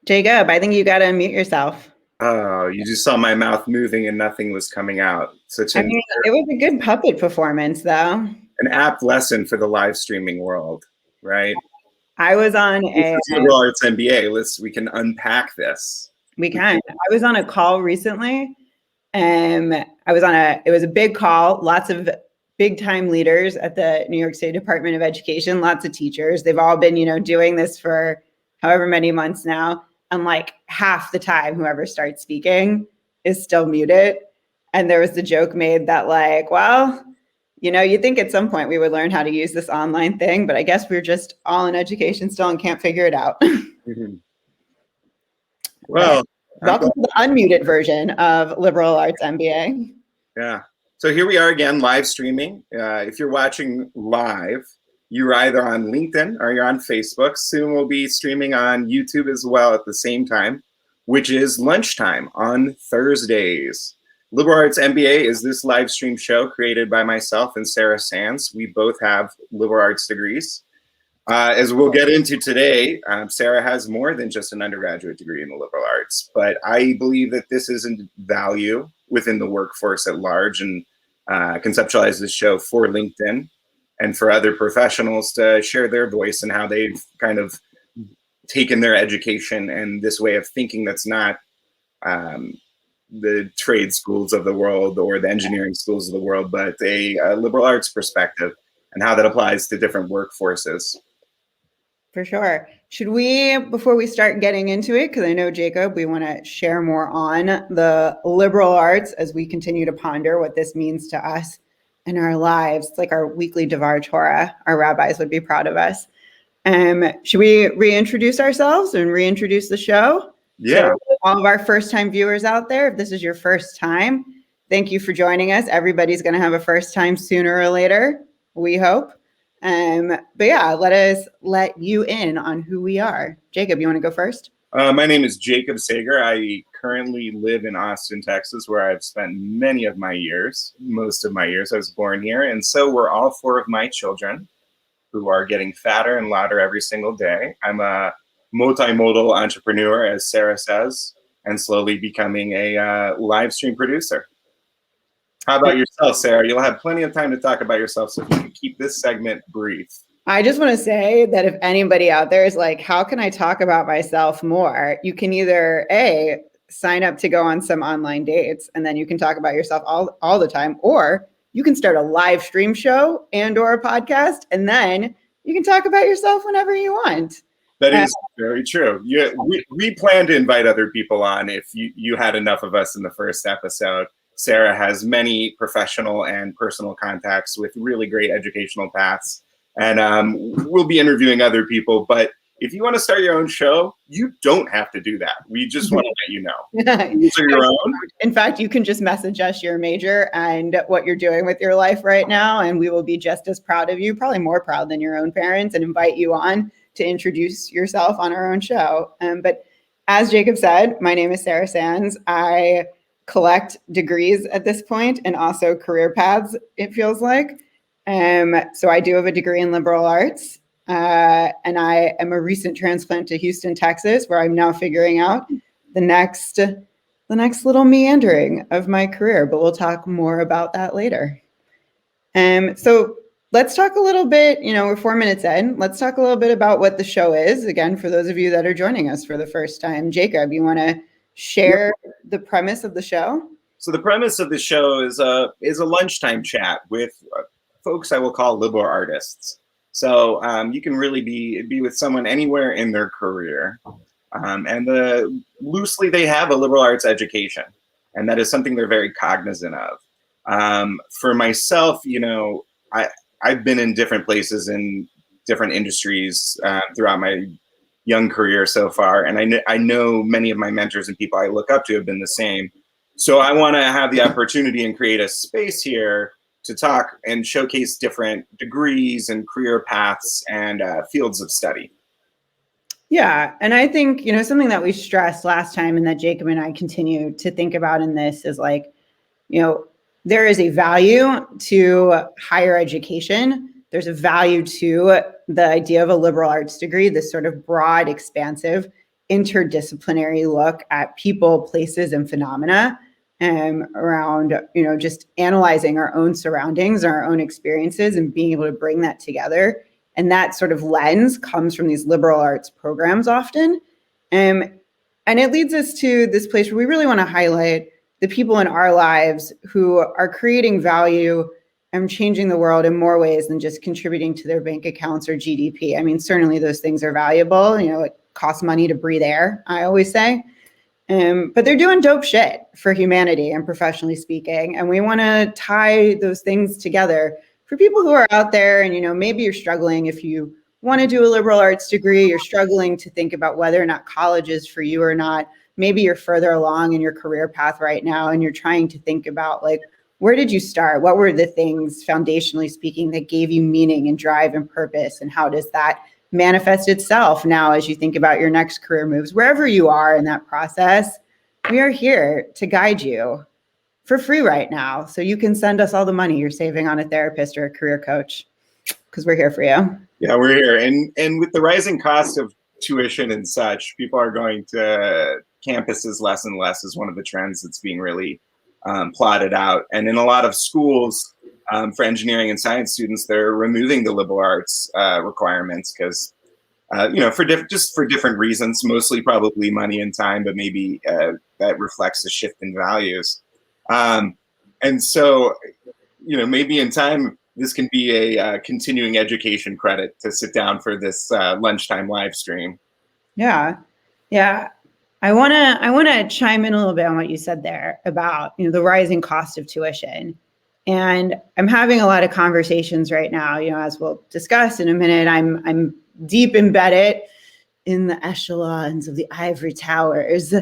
Jacob, I think you got to unmute yourself. Oh, you just saw my mouth moving and nothing was coming out. Such I mean, it was a good puppet performance, though. an apt lesson for the live streaming world, right? I was on This a, is liberal arts MBA. We can unpack this. I was on a call recently. It was a big call, lots of big time leaders at the New York State Department of Education, lots of teachers. They've all been, doing this for however many months now. And like half the time, whoever starts speaking is still muted. And there was the joke made that like, well, you think at some point we would learn how to use this online thing, but I guess we're just all in education still and can't figure it out. Mm-hmm. Well, welcome to the unmuted version of Liberal Arts MBA. Yeah. So here we are again, live streaming. If you're watching live, you're either on LinkedIn or you're on Facebook. Soon we'll be streaming on YouTube as well at the same time, which is lunchtime on Thursdays. Liberal Arts MBA is this live stream show created by myself and Sara Sands. We both have liberal arts degrees. As we'll get into today, Sara has more than just an undergraduate degree in the liberal arts, but I believe that this is in value within the workforce at large, and conceptualize this show for LinkedIn and for other professionals to share their voice and how they've kind of taken their education and this way of thinking that's not the trade schools of the world or the engineering schools of the world, but a liberal arts perspective and how that applies to different workforces. For sure. Should we, before we start getting into it, because I know, Jacob, we want to share more on the liberal arts as we continue to ponder what this means to us in our lives. It's like our weekly Devar Torah. Our rabbis would be proud of us. Should we reintroduce ourselves and reintroduce the show? Yeah. So all of our first-time viewers out there, if this is your first time, thank you for joining us. Everybody's going to have a first time sooner or later, we hope. But yeah, let us let you in on who we are. Jacob, you want to go first? My name is Jacob Sager. I currently live in Austin, Texas, where I've spent many of my years, most of my years. I was born here. And so were all four of my children, who are getting fatter and louder every single day. I'm a multimodal entrepreneur, as Sara says, and slowly becoming a live stream producer. How about yourself, Sara? You'll have plenty of time to talk about yourself, so if you can keep this segment brief. I just want to say that if anybody out there is like, how can I talk about myself more? You can either sign up to go on some online dates, and then you can talk about yourself all the time, or you can start a live stream show and or a podcast, and then you can talk about yourself whenever you want. That is very true. We plan to invite other people on if you had enough of us in the first episode. Sara has many professional and personal contacts with really great educational paths. And we'll be interviewing other people. But if you want to start your own show, you don't have to do that. We just want to let you know. These are your own. In fact, you can just message us your major and what you're doing with your life right now. And we will be just as proud of you, probably more proud than your own parents, and invite you on to introduce yourself on our own show. But as Jacob said, my name is Sara Sands. I collect degrees at this point and also career paths, it feels like. So I do have a degree in liberal arts, and I am a recent transplant to Houston, Texas, where I'm now figuring out the next little meandering of my career, but we'll talk more about that later. So let's talk a little bit, we're 4 minutes in. Let's talk a little bit about what the show is, again, for those of you that are joining us for the first time. Jacob, you want to share the premise of the show? So the premise of the show is a lunchtime chat with folks I will call liberal artists. So you can really be with someone anywhere in their career. And loosely, they have a liberal arts education. And that is something they're very cognizant of. For myself, I've been in different places in different industries throughout my young career so far. And I know many of my mentors and people I look up to have been the same. So I want to have the opportunity and create a space here to talk and showcase different degrees and career paths and fields of study. Yeah. And I think, something that we stressed last time and that Jacob and I continue to think about in this is like, there is a value to higher education. There's a value to the idea of a liberal arts degree, this sort of broad, expansive interdisciplinary look at people, places, and phenomena around, just analyzing our own surroundings, our own experiences, and being able to bring that together. And that sort of lens comes from these liberal arts programs often. And it leads us to this place where we really want to highlight the people in our lives who are creating value and changing the world in more ways than just contributing to their bank accounts or GDP. I mean, certainly those things are valuable. It costs money to breathe air, I always say. But they're doing dope shit for humanity and professionally speaking. And we want to tie those things together for people who are out there and, maybe you're struggling if you want to do a liberal arts degree, you're struggling to think about whether or not college is for you or not. Maybe you're further along in your career path right now and you're trying to think about where did you start? What were the things, foundationally speaking, that gave you meaning and drive and purpose? And how does that manifest itself now as you think about your next career moves? Wherever you are in that process, we are here to guide you for free right now. So you can send us all the money you're saving on a therapist or a career coach, because we're here for you. Yeah, we're here. And with the rising cost of tuition and such, people are going to campuses less and less is one of the trends that's being really plotted out. And in a lot of schools, for engineering and science students, they're removing the liberal arts requirements because, for different reasons, mostly probably money and time, but maybe that reflects a shift in values. And so, maybe in time, this can be a continuing education credit to sit down for this lunchtime live stream. Yeah. I want to chime in a little bit on what you said there about the rising cost of tuition. And I'm having a lot of conversations right now, as we'll discuss in a minute. I'm deep embedded in the echelons of the ivory towers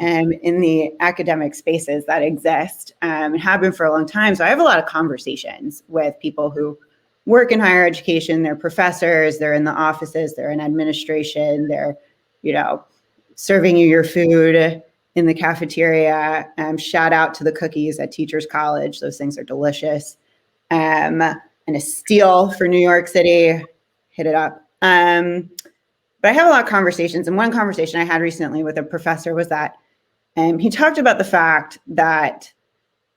and in the academic spaces that exist and have been for a long time. So I have a lot of conversations with people who work in higher education. They're professors, they're in the offices, they're in administration, they're, serving you your food in the cafeteria. Shout out to the cookies at Teachers College. Those things are delicious. And a steal for New York City. Hit it up. But I have a lot of conversations. And one conversation I had recently with a professor was that he talked about the fact that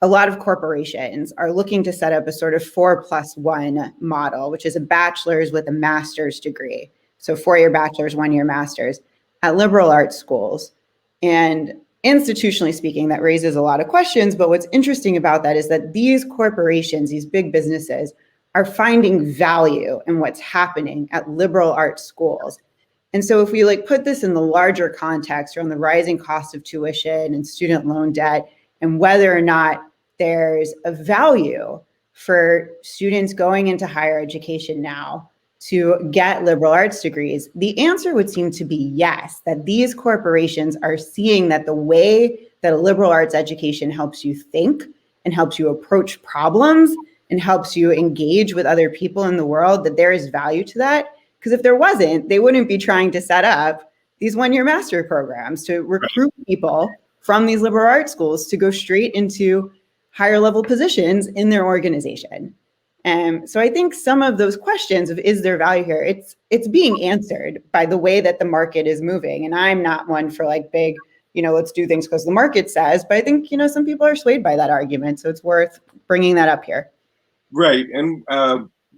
a lot of corporations are looking to set up a sort of 4+1 model, which is a bachelor's with a master's degree. So 4-year bachelor's, 1-year master's at liberal arts schools. And institutionally speaking, that raises a lot of questions. But what's interesting about that is that these corporations, these big businesses, are finding value in what's happening at liberal arts schools. And so if we put this in the larger context around the rising cost of tuition and student loan debt and whether or not there's a value for students going into higher education now to get liberal arts degrees, the answer would seem to be yes, that these corporations are seeing that the way that a liberal arts education helps you think and helps you approach problems and helps you engage with other people in the world, that there is value to that. Because if there wasn't, they wouldn't be trying to set up these 1-year master programs to recruit people from these liberal arts schools to go straight into higher level positions in their organization. So I think some of those questions of is there value here, it's being answered by the way that the market is moving. And I'm not one for big, let's do things because the market says, but I think, some people are swayed by that argument. So it's worth bringing that up here. Right. And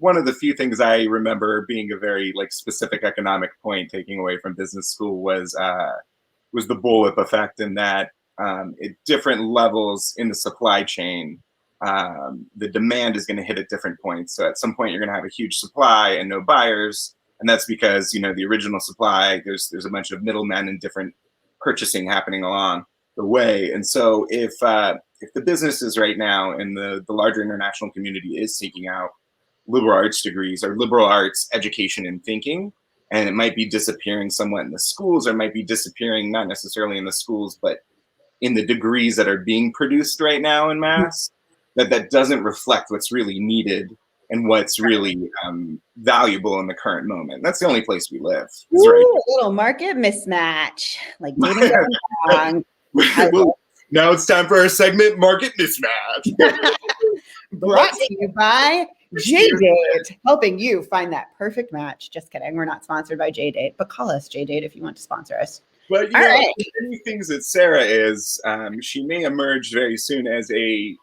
one of the few things I remember being a very specific economic point taking away from business school was the bullwhip effect, in that at different levels in the supply chain, the demand is going to hit at different points. So at some point you're going to have a huge supply and no buyers. And that's because, the original supply, there's a bunch of middlemen and different purchasing happening along the way. And so if the businesses right now and the larger international community is seeking out liberal arts degrees or liberal arts education and thinking, and it might be disappearing somewhat in the schools, or it might be disappearing not necessarily in the schools, but in the degrees that are being produced right now in mass, that doesn't reflect what's really needed and what's really valuable in the current moment. That's the only place we live. Ooh, right. A little market mismatch, like dating wrong. Well, now it's time for our segment, Market Mismatch. Brought to you by JDate, helping you find that perfect match. Just kidding. We're not sponsored by JDate, but call us JDate if you want to sponsor us. But All right. many things that Sara is, she may emerge very soon as a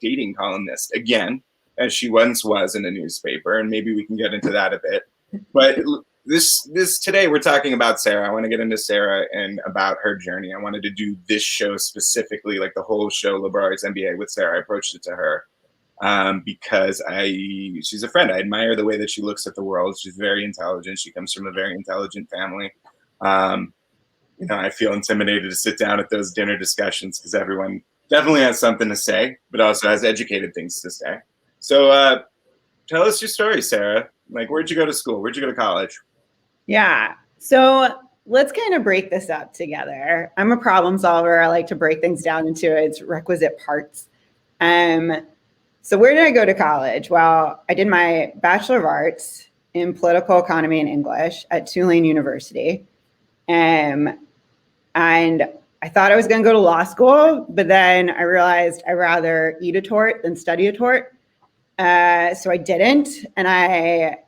dating columnist again, as she once was in a newspaper, and maybe we can get into that a bit. But this today we're talking about Sara. I want to get into Sara and about her journey. I wanted to do this show specifically, like the whole show, Liberal Arts MBA with Sara. I approached it to her because she's a friend. I admire the way that she looks at the world. She's very intelligent. She comes from a very intelligent family. I feel intimidated to sit down at those dinner discussions because everyone definitely has something to say, but also has educated things to say. So tell us your story, Sara. Like, where'd you go to school? Where'd you go to college? Yeah. So let's kind of break this up together. I'm a problem solver. I like to break things down into its requisite parts. So where did I go to college? Well, I did my Bachelor of Arts in Political Economy and English at Tulane University. And I thought I was going to go to law school, but then I realized I'd rather eat a tort than study a tort. So I didn't. And I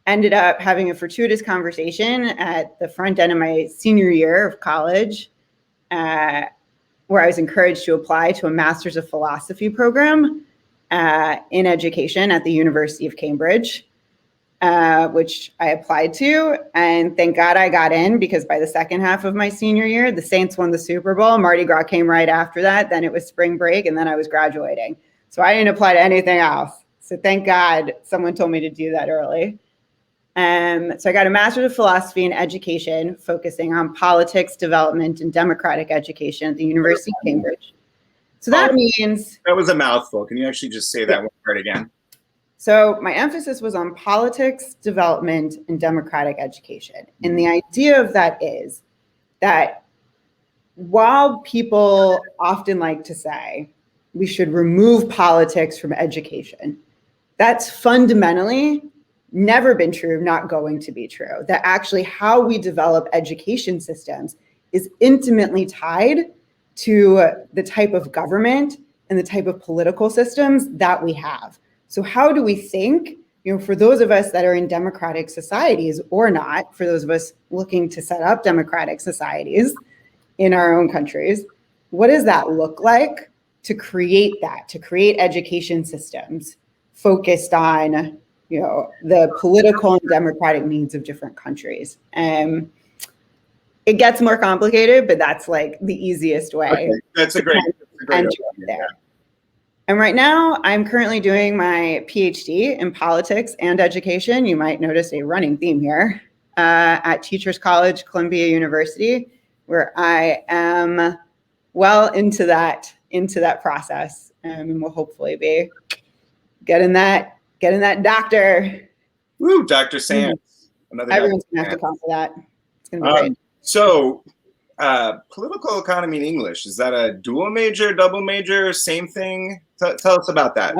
ended up having a fortuitous conversation at the front end of my senior year of college, where I was encouraged to apply to a Master's of Philosophy program in education at the University of Cambridge. Which I applied to, and thank God I got in, because by the second half of my senior year, the Saints won the Super Bowl. Mardi Gras came right after that. Then it was spring break, and then I was graduating. So I didn't apply to anything else. So thank God someone told me to do that early. So I got a Master's of Philosophy in Education, focusing on politics, development, and democratic education at the University of Cambridge. So that means... That was a mouthful. Can you actually just say that one word again? So my emphasis was on politics, development, and democratic education. And the idea of that is that while people often like to say we should remove politics from education, that's fundamentally never been true, not going to be true. That actually how we develop education systems is intimately tied to the type of government and the type of political systems that we have. So how do we think, for those of us that are in democratic societies or not, for those of us looking to set up democratic societies in our own countries, what does that look like to create that, to create education systems focused on, the political and democratic needs of different countries? It gets more complicated, but that's like the easiest way. Okay. That's a great entry there. And right now, I'm currently doing my PhD in politics and education. You might notice a running theme here at Teachers College, Columbia University, where I am well into that process, and will hopefully be getting that doctor. Woo, Dr. Sands. Everyone's gonna have to call for that. It's gonna be great. So, political economy in English, is that a dual major, double major, same thing? Tell us about that.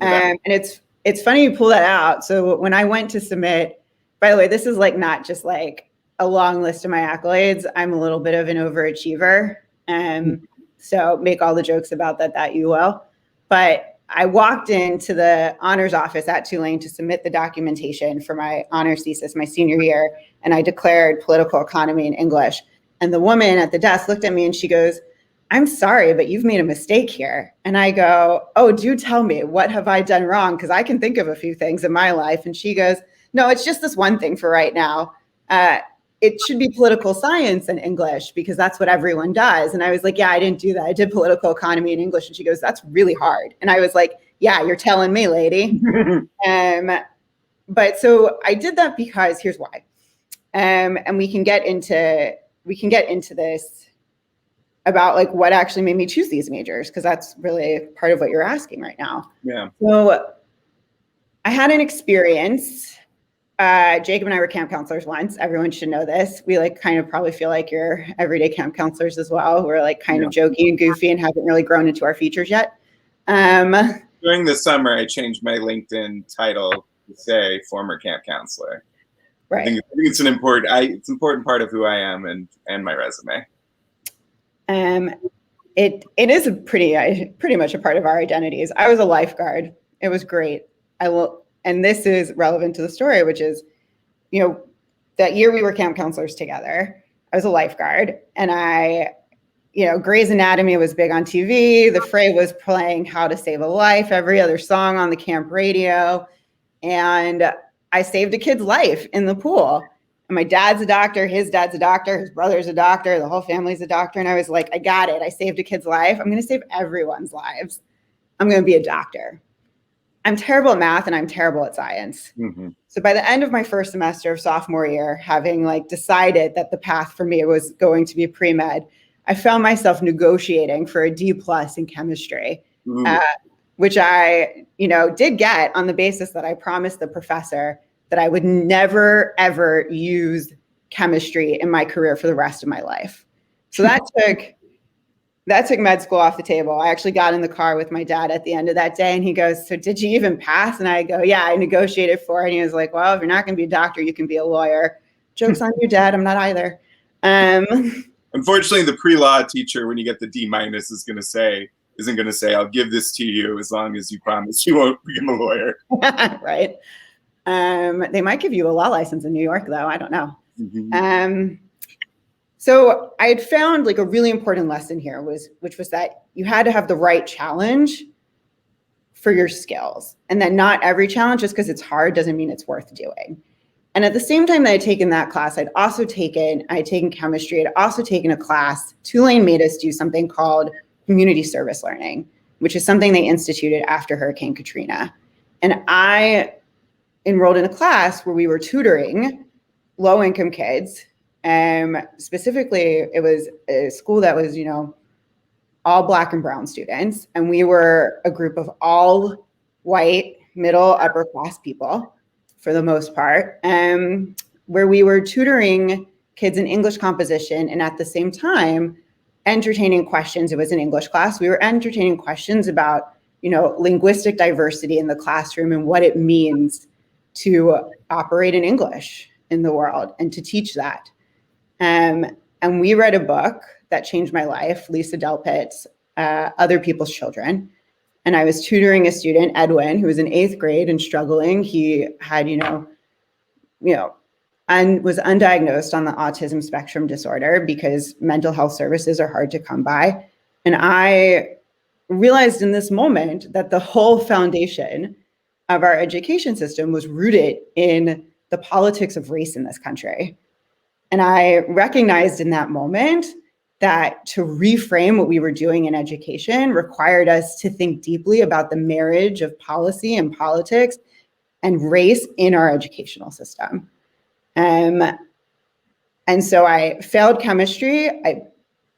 And it's funny you pull that out. So when I went to submit, by the way, this is like not just like a long list of my accolades. I'm a little bit of an overachiever. So make all the jokes about that you will. But I walked into the honors office at Tulane to submit the documentation for my honors thesis my senior year, and I declared political economy in English. And the woman at the desk looked at me and she goes, "I'm sorry, but you've made a mistake here." And I go, "Oh, do tell me, what have I done wrong? Because I can think of a few things in my life." And she goes, "No, it's just this one thing for right now. It should be political science in English because that's what everyone does." And I was like, "Yeah, I didn't do that. I did political economy in English." And she goes, "That's really hard." And I was like, "Yeah, you're telling me, lady." But so I did that because here's why. And we can get into this about like what actually made me choose these majors, because that's really part of what you're asking right now. Yeah. So I had an experience. Jacob and I were camp counselors once. Everyone should know this. We like kind of probably feel like you're everyday camp counselors as well. We're like kind of jokey and goofy and haven't really grown into our features yet. During the summer, I changed my LinkedIn title to say former camp counselor. Right. I think it's an important part of who I am and my resume. It is pretty much a part of our identities. I was a lifeguard. It was great. And this is relevant to the story, which is, that year we were camp counselors together. I was a lifeguard, and Grey's Anatomy was big on TV. The Fray was playing How to Save a Life, every other song on the camp radio. And I saved a kid's life in the pool. And my dad's a doctor, his dad's a doctor, his brother's a doctor, the whole family's a doctor. And I was like, I got it. I saved a kid's life. I'm going to save everyone's lives. I'm going to be a doctor. I'm terrible at math and I'm terrible at science. Mm-hmm. So by the end of my first semester of sophomore year, having decided that the path for me was going to be pre-med, I found myself negotiating for a D+ in chemistry, which I, did get on the basis that I promised the professor that I would never, ever use chemistry in my career for the rest of my life. So that took med school off the table. I actually got in the car with my dad at the end of that day, and he goes, so did you even pass? And I go, yeah, I negotiated for it. And he was like, well, if you're not going to be a doctor, you can be a lawyer. Joke's on you, Dad. I'm not either. Unfortunately, the pre-law teacher, when you get the D- isn't going to say, I'll give this to you as long as you promise you won't become a lawyer. Right. They might give you a law license in New York, though. I don't know. Mm-hmm. So I had found a really important lesson here, which was that you had to have the right challenge for your skills, and that not every challenge, just because it's hard, doesn't mean it's worth doing. And at the same time that I'd taken that class, I had taken chemistry. I'd also taken a class. Tulane made us do something called community service learning, which is something they instituted after Hurricane Katrina. And I enrolled in a class where we were tutoring low-income kids. Specifically, it was a school that was, all Black and brown students. And we were a group of all white, middle, upper class people, for the most part, where we were tutoring kids in English composition, and at the same time, entertaining questions. It was an English class. We were entertaining questions about, linguistic diversity in the classroom and what it means to operate in English in the world and to teach that. And we read a book that changed my life, Lisa Delpit's Other People's Children. And I was tutoring a student, Edwin, who was in 8th grade and struggling. He had, and was undiagnosed on the autism spectrum disorder because mental health services are hard to come by. And I realized in this moment that the whole foundation of our education system was rooted in the politics of race in this country. And I recognized in that moment that to reframe what we were doing in education required us to think deeply about the marriage of policy and politics and race in our educational system. And so I failed chemistry. I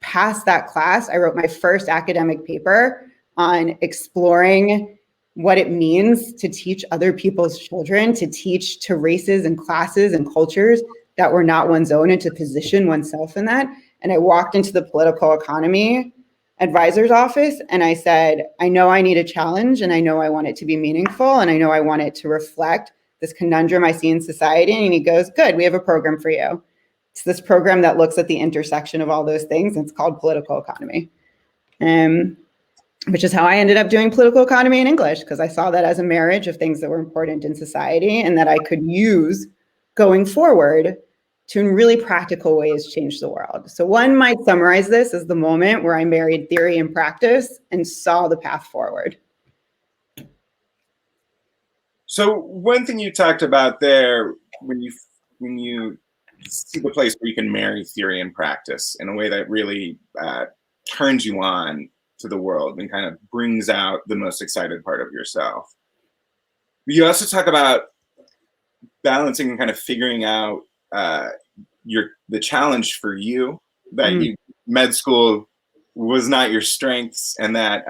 passed that class. I wrote my first academic paper on exploring what it means to teach other people's children, to teach to races and classes and cultures that were not one's own, and to position oneself in that. And I walked into the political economy advisor's office and I said, I know I need a challenge, and I know I want it to be meaningful, and I know I want it to reflect this conundrum I see in society. And he goes, good, we have a program for you. It's this program that looks at the intersection of all those things. And it's called political economy, which is how I ended up doing political economy in English, because I saw that as a marriage of things that were important in society and that I could use going forward to, in really practical ways, change the world. So one might summarize this as the moment where I married theory and practice and saw the path forward. So one thing you talked about there, when you see the place where you can marry theory and practice in a way that really turns you on to the world and kind of brings out the most excited part of yourself. You also talk about balancing and kind of figuring out the challenge for you, that med school was not your strengths, and that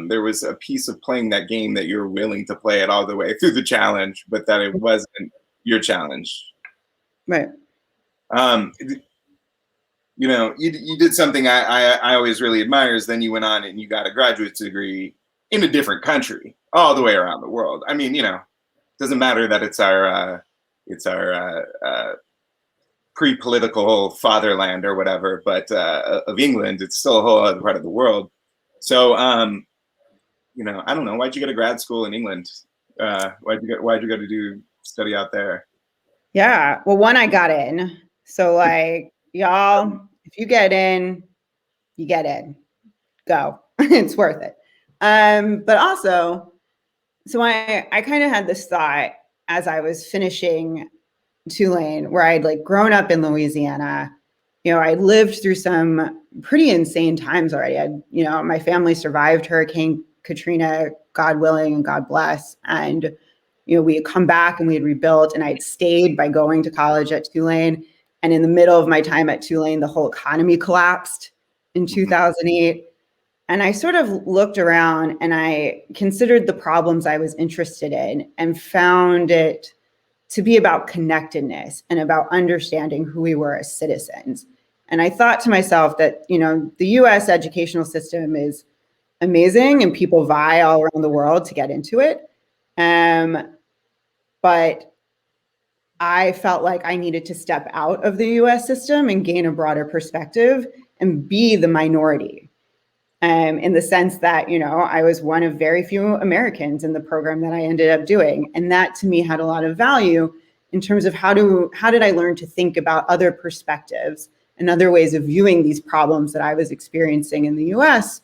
there was a piece of playing that game that you were willing to play it all the way through the challenge, but that it wasn't your challenge. Right. You did something I always really admire, is then you went on and you got a graduate degree in a different country, all the way around the world. I mean, doesn't matter that it's our pre-political fatherland or whatever, but of England, it's still a whole other part of the world. So, I don't know, why'd you go to grad school in England? Why'd you go to study out there? Yeah, well, one, I got in. So y'all, if you get in, you get in. Go. It's worth it. But also, so I kind of had this thought as I was finishing Tulane, where I'd like grown up in Louisiana. I lived through some pretty insane times already. My family survived Hurricane Katrina, God willing and God bless. And, we had come back and we had rebuilt, and I had stayed by going to college at Tulane. And in the middle of my time at Tulane, the whole economy collapsed in 2008. And I sort of looked around and I considered the problems I was interested in and found it to be about connectedness and about understanding who we were as citizens. And I thought to myself that, the US educational system is amazing and people vie all around the world to get into it. But I felt like I needed to step out of the US system and gain a broader perspective and be the minority. In the sense that, I was one of very few Americans in the program that I ended up doing. And that to me had a lot of value in terms of how did I learn to think about other perspectives and other ways of viewing these problems that I was experiencing in the US.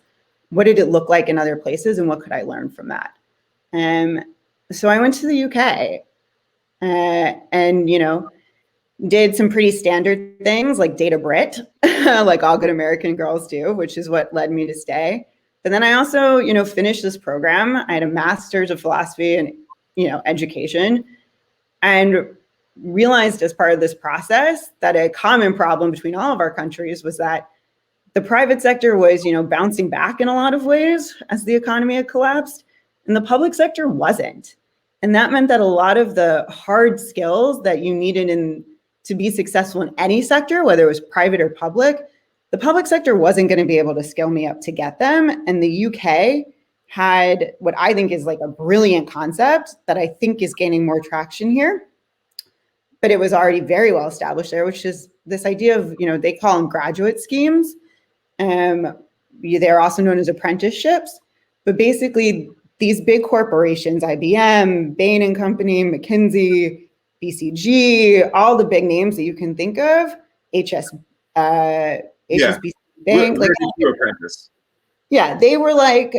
What did it look like in other places, and what could I learn from that? So I went to the UK and, did some pretty standard things like date a Brit, like all good American girls do, which is what led me to stay. But then I also, finished this program. I had a master's of philosophy and, education, and realized as part of this process that a common problem between all of our countries was that the private sector was, bouncing back in a lot of ways as the economy had collapsed, and the public sector wasn't. And that meant that a lot of the hard skills that you needed to be successful in any sector, whether it was private or public, the public sector wasn't going to be able to skill me up to get them. And the UK had what I think is like a brilliant concept that I think is gaining more traction here, but it was already very well established there, which is this idea of, they call them graduate schemes. They're also known as apprenticeships, but basically these big corporations, IBM, Bain and Company, McKinsey, BCG, all the big names that you can think of, HSBC Bank. Where did you apprentice? Yeah, they were like,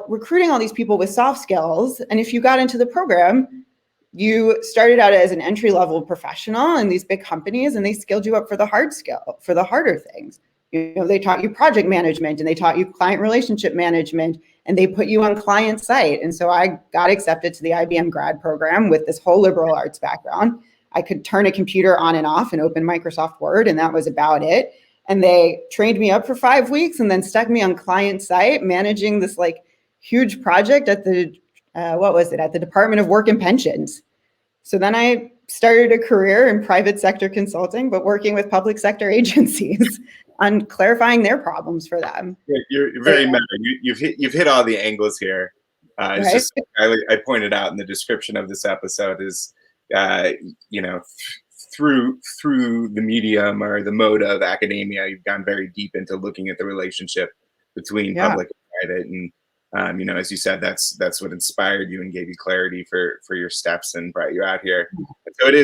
recruiting all these people with soft skills. And if you got into the program, you started out as an entry-level professional in these big companies, and they skilled you up for the harder things. They taught you project management, and they taught you client relationship management, and they put you on client site. And so I got accepted to the IBM grad program with this whole liberal arts background. I could turn a computer on and off and open Microsoft Word, and that was about it. And they trained me up for 5 weeks and then stuck me on client site managing this like huge project at the, at the Department of Work and Pensions. So then I started a career in private sector consulting, but working with public sector agencies on clarifying their problems for them. You're very meta. You've hit all the angles here. It's right? just I pointed out in the description of this episode is through the medium or the mode of academia, you've gone very deep into looking at the relationship between public and private, and as you said, that's what inspired you and gave you clarity for your steps and brought you out here. And so it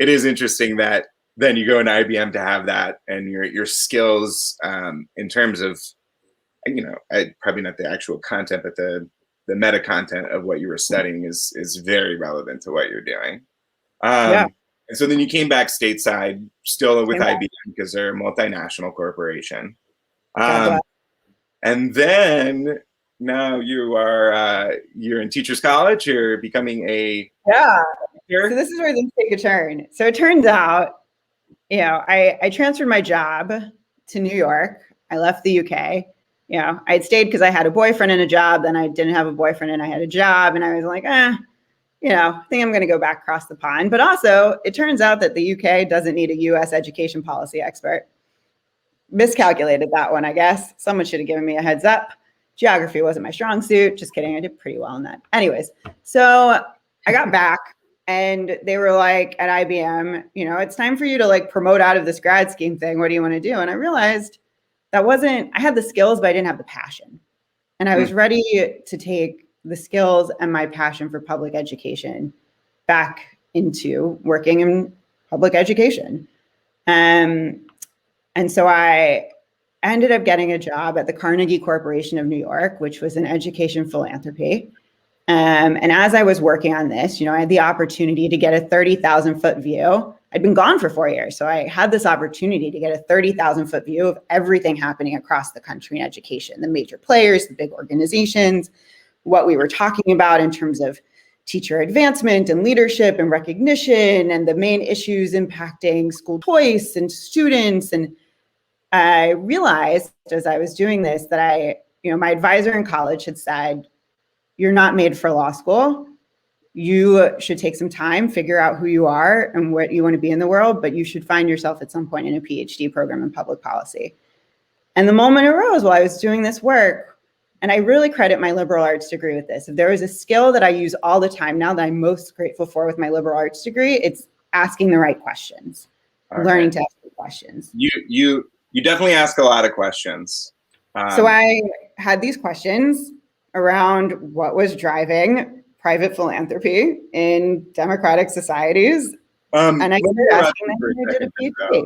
is interesting that then you go into IBM to have that, and your skills in terms of probably not the actual content, but the meta content of what you were studying is very relevant to what you're doing. And so then you came back stateside, still with IBM because they're a multinational corporation. And then now you're in teachers college. You're becoming a teacher. So this is where things take a turn. So it turns out, I transferred my job to New York. I left the UK. I'd stayed because I had a boyfriend and a job. Then I didn't have a boyfriend and I had a job. And I was like, I think I'm going to go back across the pond. But also, it turns out that the UK doesn't need a US education policy expert. Miscalculated that one, I guess. Someone should have given me a heads up. Geography wasn't my strong suit. Just kidding. I did pretty well in that. Anyways, so I got back and they were like at IBM, it's time for you to like promote out of this grad scheme thing. What do you want to do? And I realized I had the skills, but I didn't have the passion. And I was ready to take the skills and my passion for public education back into working in public education. And so I ended up getting a job at the Carnegie Corporation of New York, which was in education philanthropy. And as I was working on this, I had the opportunity to get a 30,000-foot view. I'd been gone for 4 years, so I had this opportunity to get a 30,000-foot view of everything happening across the country in education, the major players, the big organizations, what we were talking about in terms of teacher advancement and leadership and recognition, and the main issues impacting school choice and students. And I realized as I was doing this that my advisor in college had said, "You're not made for law school. You should take some time, figure out who you are and what you want to be in the world, but you should find yourself at some point in a PhD program in public policy." And the moment arose while I was doing this work, and I really credit my liberal arts degree with this. If there is a skill that I use all the time now that I'm most grateful for with my liberal arts degree, it's asking the right questions, learning to ask the questions. You definitely ask a lot of questions. So I had these questions around what was driving private philanthropy in democratic societies. And I started asking them when I did a PhD.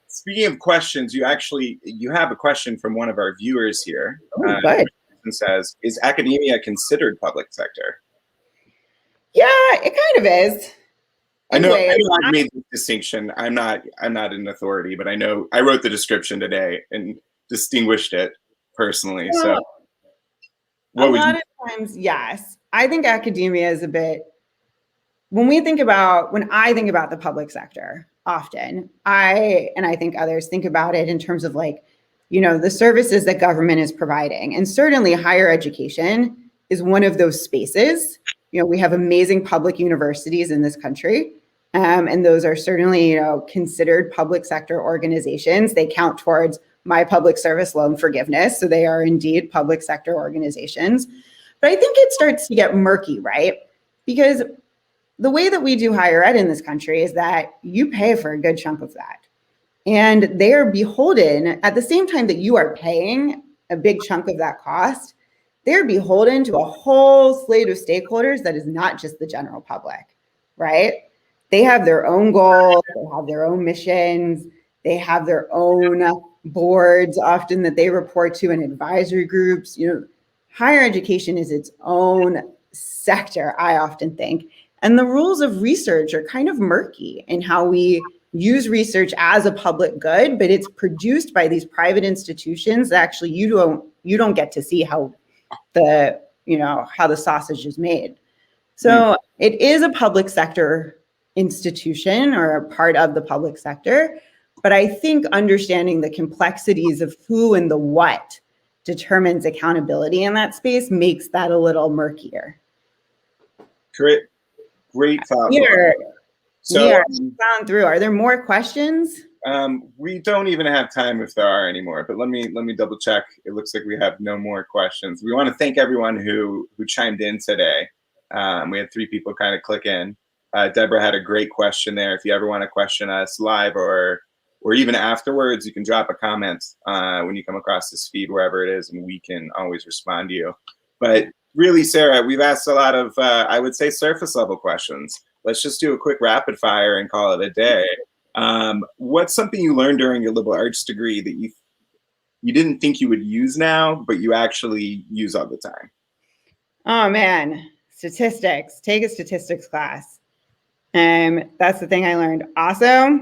Speaking of questions, you have a question from one of our viewers here. Oh, good. And says, is academia considered public sector? Yeah, it kind of is. I know I've made the distinction. I'm not an authority, but I know I wrote the description today and distinguished it personally. So a lot of times, yes. I think academia is a bit, when I think about the public sector, often, I think others think about it in terms of the services that government is providing. And certainly higher education is one of those spaces. We have amazing public universities in this country. And those are certainly, considered public sector organizations. They count towards my public service loan forgiveness. So they are indeed public sector organizations. But I think it starts to get murky, right? Because the way that we do higher ed in this country is that you pay for a good chunk of that. And they are beholden, at the same time that you are paying a big chunk of that cost, they're beholden to a whole slate of stakeholders that is not just the general public, right? They have their own goals, they have their own missions, they have their own boards often that they report to, and advisory groups. Higher education is its own sector, I often think. And the rules of research are kind of murky in how we use research as a public good, but it's produced by these private institutions that actually you don't get to see how the sausage is made. So it is a public sector institution or a part of the public sector, but I think understanding the complexities of who and the what determines accountability in that space makes that a little murkier. Great thought. So gone through. Are there more questions? We don't even have time if there are any more, but let me double check. It looks like we have no more questions. We want to thank everyone who chimed in today. We had 3 people kind of click in. Deborah had a great question there. If you ever want to question us live or even afterwards, you can drop a comment when you come across this feed, wherever it is, and we can always respond to you. But really, Sara, we've asked a lot of, I would say, surface level questions. Let's just do a quick rapid fire and call it a day. What's something you learned during your liberal arts degree that you didn't think you would use now, but you actually use all the time? Oh man, statistics. Take a statistics class. That's the thing I learned. Also,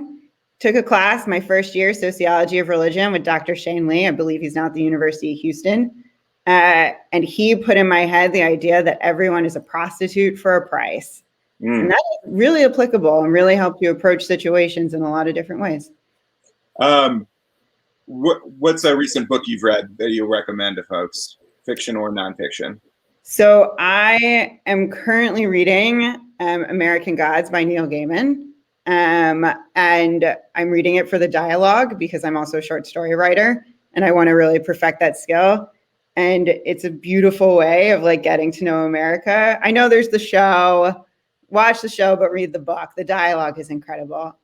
took a class my first year, sociology of religion, with Dr. Shane Lee. I believe he's now at the University of Houston. And he put in my head the idea that everyone is a prostitute for a price. And that is really applicable and really helped you approach situations in a lot of different ways. What's a recent book you've read that you'll recommend to folks, fiction or nonfiction? So I am currently reading American Gods by Neil Gaiman. And I'm reading it for the dialogue because I'm also a short story writer and I want to really perfect that skill. And it's a beautiful way of getting to know America. I know there's the show, watch the show, but read the book. The dialogue is incredible.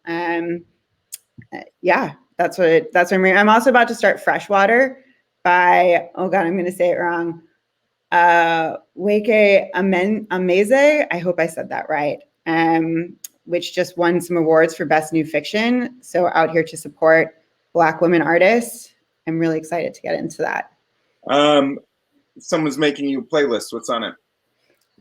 Yeah, that's what I'm reading. I'm also about to start Freshwater by, oh God, I'm going to say it wrong. Weke Ameze. I hope I said that right. Which just won some awards for best new fiction. So out here to support Black women artists. I'm really excited to get into that. Someone's making you a playlist. What's on it?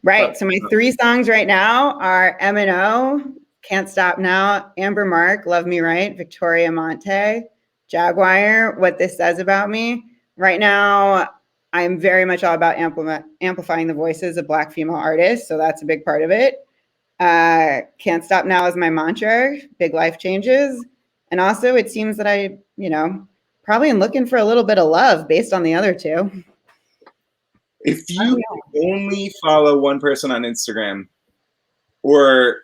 Right. So my 3 songs right now are M&O, Can't Stop Now, Amber Mark, Love Me Right, Victoria Monte, Jaguar, What This Says About Me. Right now, I'm very much all about amplifying the voices of Black female artists. So that's a big part of it. Can't Stop Now is my mantra, big life changes. And also it seems that I, probably am looking for a little bit of love based on the other 2. If you only follow one person on Instagram or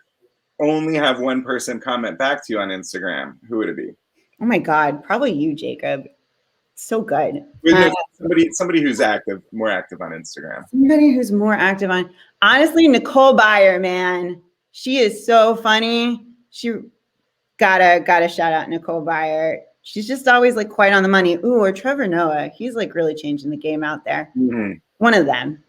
only have one person comment back to you on Instagram, who would it be? Oh my God, probably you, Jacob. So good. Somebody who's more active on Instagram. Somebody who's more active on, honestly, Nicole Byer, man. She is so funny. She gotta shout out Nicole Byer. She's just always like quite on the money. Ooh, or Trevor Noah. He's like really changing the game out there. Mm-hmm. One of them.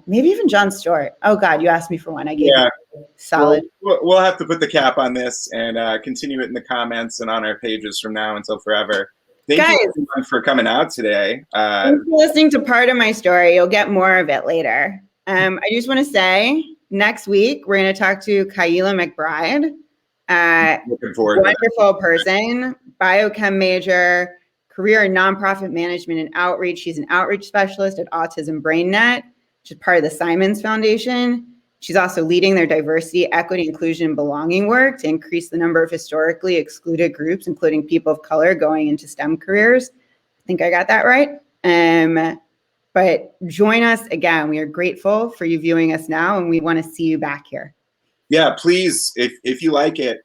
Maybe even Jon Stewart. Oh God, you asked me for one. I gave you solid. We'll have to put the cap on this and continue it in the comments and on our pages from now until forever. Thank you everyone for coming out today. Thanks for listening to part of my story. You'll get more of it later. I just want to say, next week, we're going to talk to Kyla McBride. Looking forward. Wonderful person, biochem major, career in nonprofit management and outreach. She's an outreach specialist at Autism BrainNet, which is part of the Simons Foundation. She's also leading their diversity, equity, inclusion, and belonging work to increase the number of historically excluded groups, including people of color, going into STEM careers. I think I got that right. But join us again. We are grateful for you viewing us now, and we want to see you back here. Yeah, please, if you like it,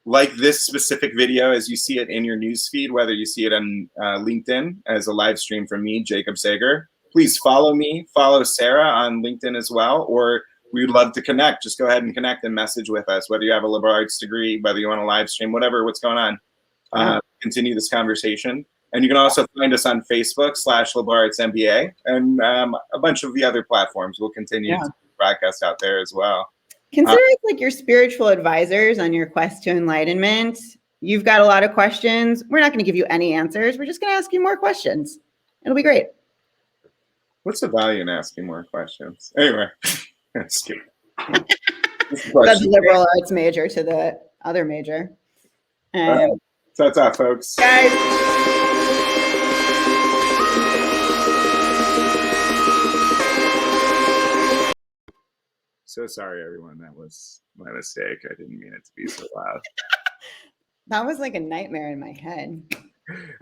like this specific video as you see it in your newsfeed, whether you see it on LinkedIn as a live stream from me, Jacob Sager, please follow me, follow Sara on LinkedIn as well, or we'd love to connect. Just go ahead and connect and message with us, whether you have a liberal arts degree, whether you want to live stream, what's going on. Continue this conversation. And you can also find us on Facebook /liberal arts MBA and a bunch of the other platforms. We'll continue to broadcast out there as well. Consider us like your spiritual advisors on your quest to enlightenment. You've got a lot of questions. We're not going to give you any answers. We're just going to ask you more questions. It'll be great. What's the value in asking more questions? Anyway, that's cute. That's the liberal arts major to the other major. So that's all, folks. Guys. So sorry, everyone. That was my mistake. I didn't mean it to be so loud. That was like a nightmare in my head.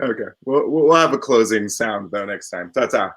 Okay. We'll have a closing sound, though, next time. Ta-ta.